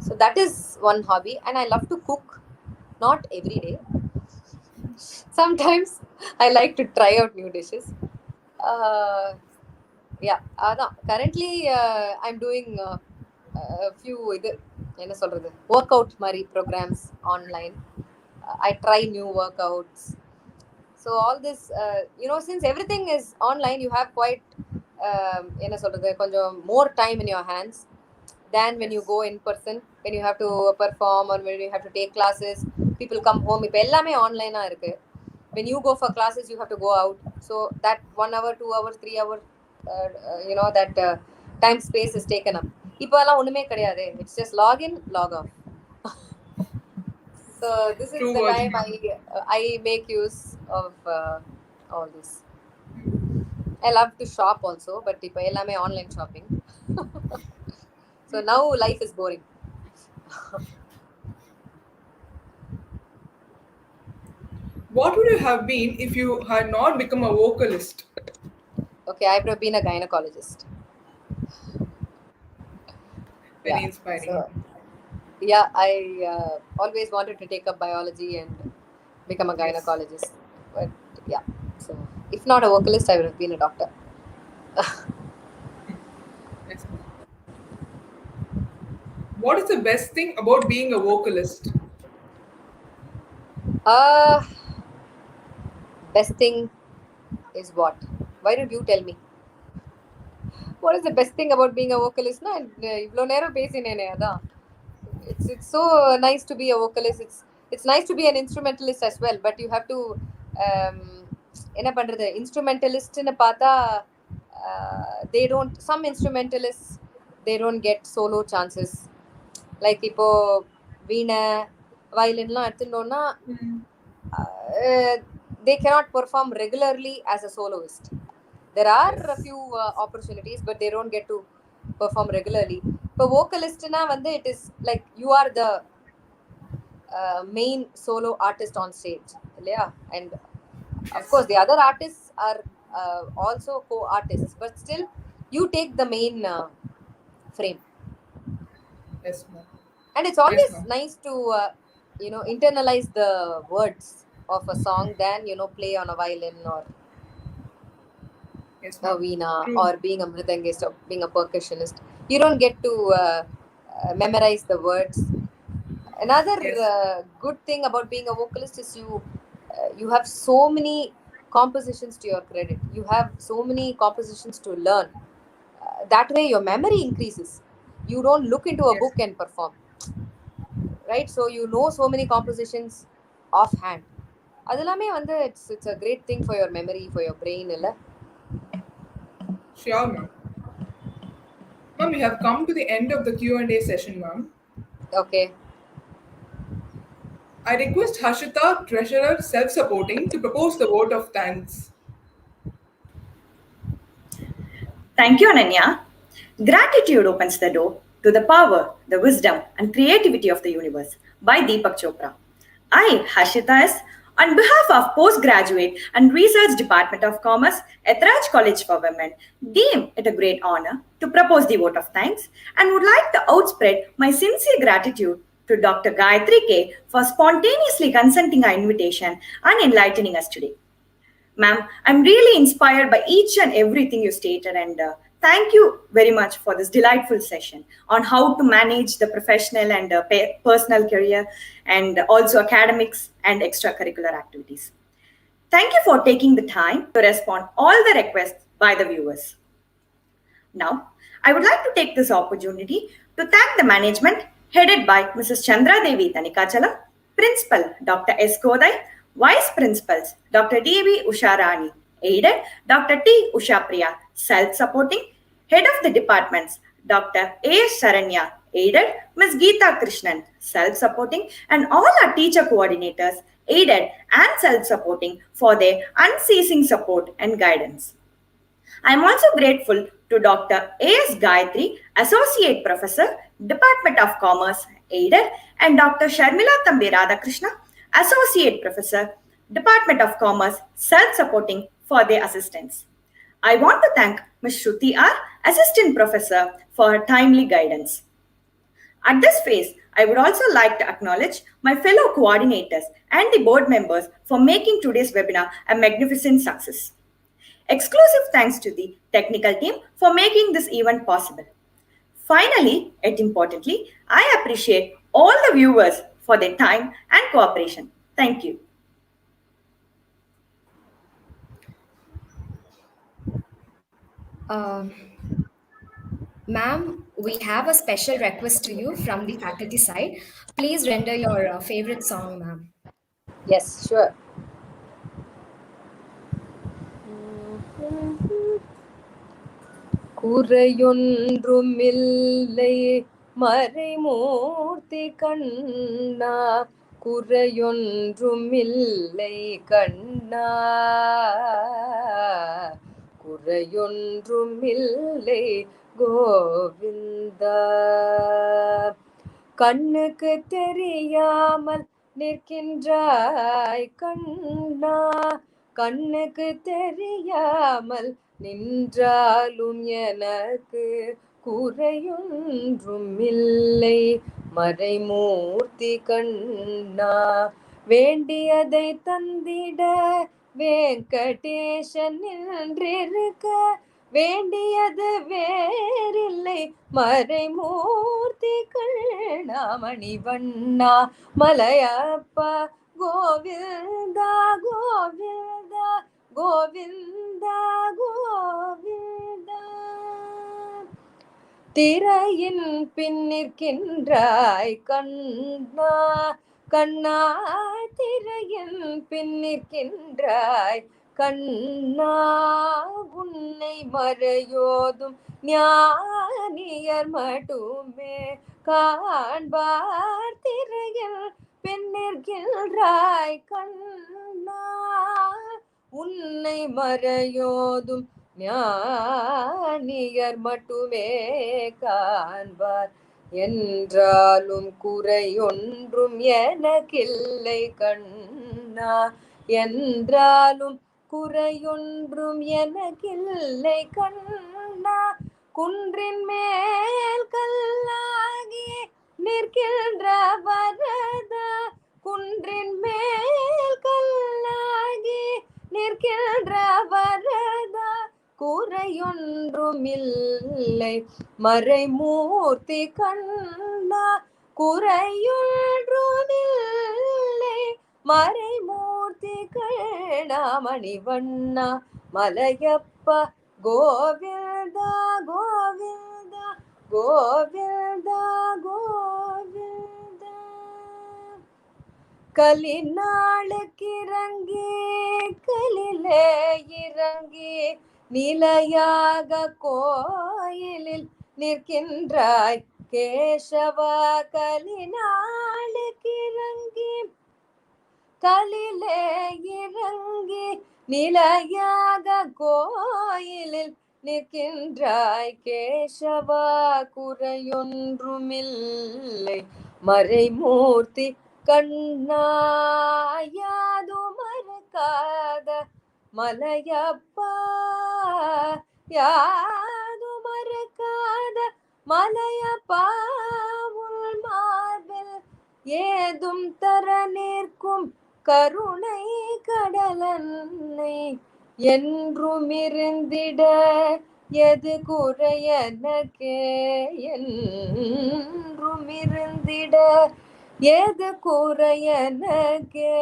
So that is one hobby. And I love to cook, not every day. Sometimes I like to try out new dishes. Yeah, currently I'm doing a few என்ன சொல்றது, workout மாதிரி programs online. I try new workouts. So all this, since everything is online, you have quite என்ன சொல்றது, கொஞ்சம் more time in your hands than when you go in person, when you have to perform or when you have to take classes. People come home, இப்போ எல்லாமே ஆன்லைனா இருக்கு. When you go for classes, you have to go out. So that 1 hour, 2 hours, 3 hours, that time space is taken up. இப்போ எல்லாம் ஒண்ணுமே கிடையாது. It's just log in, log off. So this is True the words, time ma'am. I make use of all this. I love to shop also, but இப்போ எல்லாமே online shopping. So now life is boring. What would you have been if you had not become a vocalist? Okay, I would have been a gynecologist. Very Yeah. inspiring. So yeah, I always wanted to take up biology and become a Yes. gynecologist. But yeah, so if not a vocalist, I would have been a doctor. Yes. What is the best thing about being a vocalist? Best thing is what? Why don't you tell me? What is the best thing about being a vocalist? Na ivlo neram pesinene adha. It's so nice to be a vocalist. It's nice to be an instrumentalist as well, but you have to என்ன பண்றது, instrumentalistன்னு பார்த்தா they don't, some instrumentalists, they don't get solo chances. Like இப்போ வீணை, வயலின்லாம் எடுத்துட்டோம்னா they cannot perform regularly as a soloist. There are a Yes. few opportunities, but they don't get to perform regularly. But vocalist na vande, it is like you are the main solo artist on stage. Yeah. And of Yes. course, the other artists are also co-artists, but still, you take the main frame. Yes, ma'am. And it's Yes, always ma'am. nice to internalize the words of a song than play on a violin or Yes, a ma'am. veena True. or being a mridangist or being a percussionist. You don't get to memorize the words. Another Yes. good thing about being a vocalist is you have so many compositions to your credit. You have so many compositions to learn. That way your memory increases. You don't look into a Yes. book and perform, right? So you know so many compositions offhand. அதெல்லாமே வந்து it's a great thing for your memory, for your brain இல்ல. Sure, ma'am. Ma'am, we have come to the end of the Q&A session, ma'am. Okay. I request Harshita, Treasurer Self Supporting, to propose the vote of thanks. Thank you, Ananya. Gratitude opens the door to the power, the wisdom, and creativity of the universe by Deepak Chopra. I, Harshita S., on behalf of Postgraduate and Research Department of Commerce, Ethiraj College for Women, deem it a great honor to propose the vote of thanks and would like to outspread my sincere gratitude to Dr. Gayatri K for spontaneously consenting our invitation and enlightening us today. Ma'am, I'm really inspired by each and everything you stated, and thank you very much for this delightful session on how to manage the professional and personal career, and also academics and extracurricular activities. Thank you for taking the time to respond all the requests by the viewers. Now, I would like to take this opportunity to thank the management headed by Mrs. Chandra Devi Tanikachala, Principal Dr. S. Kodai, Vice Principals Dr. D.V. Usharani, aided Dr. T. Ushapriya, self-supporting, Head of the Departments Dr. A. Saranya, aided Ms. Geeta Krishnan, self-supporting, and all our teacher coordinators, aided and self-supporting for their unceasing support and guidance. I am also grateful to Dr. A.S. Gayatri, Associate Professor, Department of Commerce, aided, and Dr. Sharmila Thambi Radhakrishna, Associate Professor, Department of Commerce, self-supporting for their assistance. I want to thank Ms. Shruti R., Assistant Professor, for her timely guidance. At this phase, I would also like to acknowledge my fellow coordinators and the board members for making today's webinar a magnificent success. Exclusive thanks to the technical team for making this event possible. Finally, and importantly, I appreciate all the viewers for their time and cooperation. Thank you. Um, Ma'am, we have a special request to you from the faculty side. Please render your favorite song, ma'am. Yes, sure. குறையொன்றுமில்லை மறைமூர்த்தி கண்ணா, குறையொன்றுமில்லை கண்ணா, குறையொன்றுமில்லை கோவிந்தா. கண்ணுக்கு தெரியாமல் நிற்கின்றாய் கண்ணா, கண்ணுக்கு தெரியாமல் நின்றாலும் எனக்கு குறையொன்றும் இல்லை மறைமூர்த்தி கண்ணா. வேண்டியதை தந்திட வெங்கடேசன் நின்றிருக்க, வேண்டியது வேறில்லை மறைமூர்த்தி கண்ணா. மணிவண்ணா மலையப்பா கோவிந்தா கோவிந்தா கோவிந்தா கோவிந்தா. திரையின் பின்னிற்கின்றாய் கண்ணா, கண்ணா திரையின் பின்னிற்கின்றாய் கண்ணா. உன்னை மறையோதும் ஞானியர் மட்டுமே காண்பார் திரையில் பின்னிற்கின்றாய் நிற்கின்றாய் கண்ணா, உன்னை மறையோதும் ஞானியர் மட்டுமே காண்பார். என்றாலும் குறையொன்றும் எனக்கில்லை கண்ணா, என்றாலும் குறையொன்றும் எனக்கில்லை கண்ணா. குன்றின் மேல் கல்லாகி நிற்கின்ற வரதா, குன்றின் மேல் கல்லாகி நிற்கின்ற வரதா, குறையொன்றும் இல்லை மறைமூர்த்தி கண்ணா, குறையொன்றும் இல்லை மறைமூர்த்தி கண்ணா. மணிவண்ணா மலையப்பா கோவிந்தா கோவிந்தா கோவிந்தா கோவிந்தா. கலிநாளுக்கிறங்கி கலிலே இறங்கி நிலையாக கோயிலில் நிற்கின்றாய் கேசவா. கலிநாளுக்கிறங்கி கலிலே இறங்கி நிலையாக கோயிலில் நிற்கின்றாய் கேசவா. குறையொன்றுமில்லை மறைமூர்த்தி கண்ணா, யாது மறுக்காத மலையப்பா, யாது மறுக்காத மலையப்பா. உள் மார்பில் ஏதும் தர நிற்கும் கருணை கடலன்னை, என்றும் இருந்திட எது குறையனக்கே, என்றும் இருந்திட எது குறையனக்கே.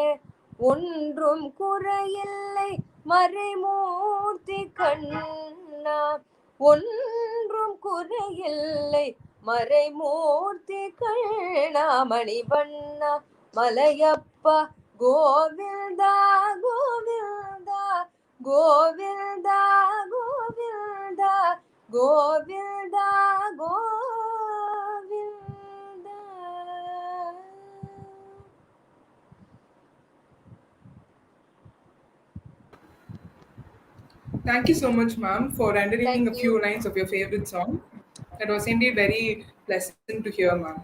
ஒன்றும் குறையில்லை மறைமூர்த்தி கண்ணா, ஒன்றும் குறையில்லை மறைமூர்த்தி கண்ணா. மணிவண்ணா Malayappa Govinda Govinda Govinda Govinda Govinda Govinda. Thank you so much, ma'am, for rendering Thank a few you. lines of your favorite song. That was indeed very pleasant to hear, ma'am.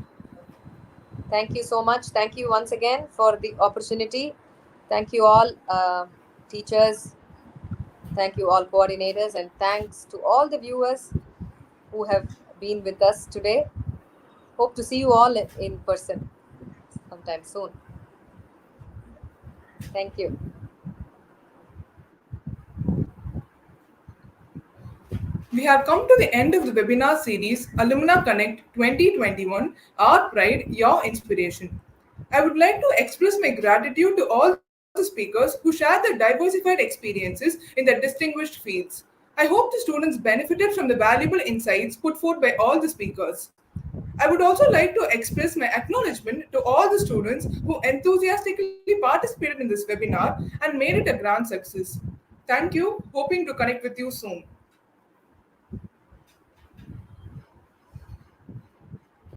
Thank you so much. Thank you once again for the opportunity. Thank you all teachers. Thank you all coordinators, and thanks to all the viewers who have been with us today. Hope to see you all in person sometime soon. Thank you. We have come to the end of the webinar series Alumnae Connect 2021, Our Pride, Your Inspiration. I would like to express my gratitude to all the speakers who shared their diversified experiences in their distinguished fields. I hope the students benefited from the valuable insights put forth by all the speakers. I would also like to express my acknowledgement to all the students who enthusiastically participated in this webinar and made it a grand success. Thank you. Hoping to connect with you soon.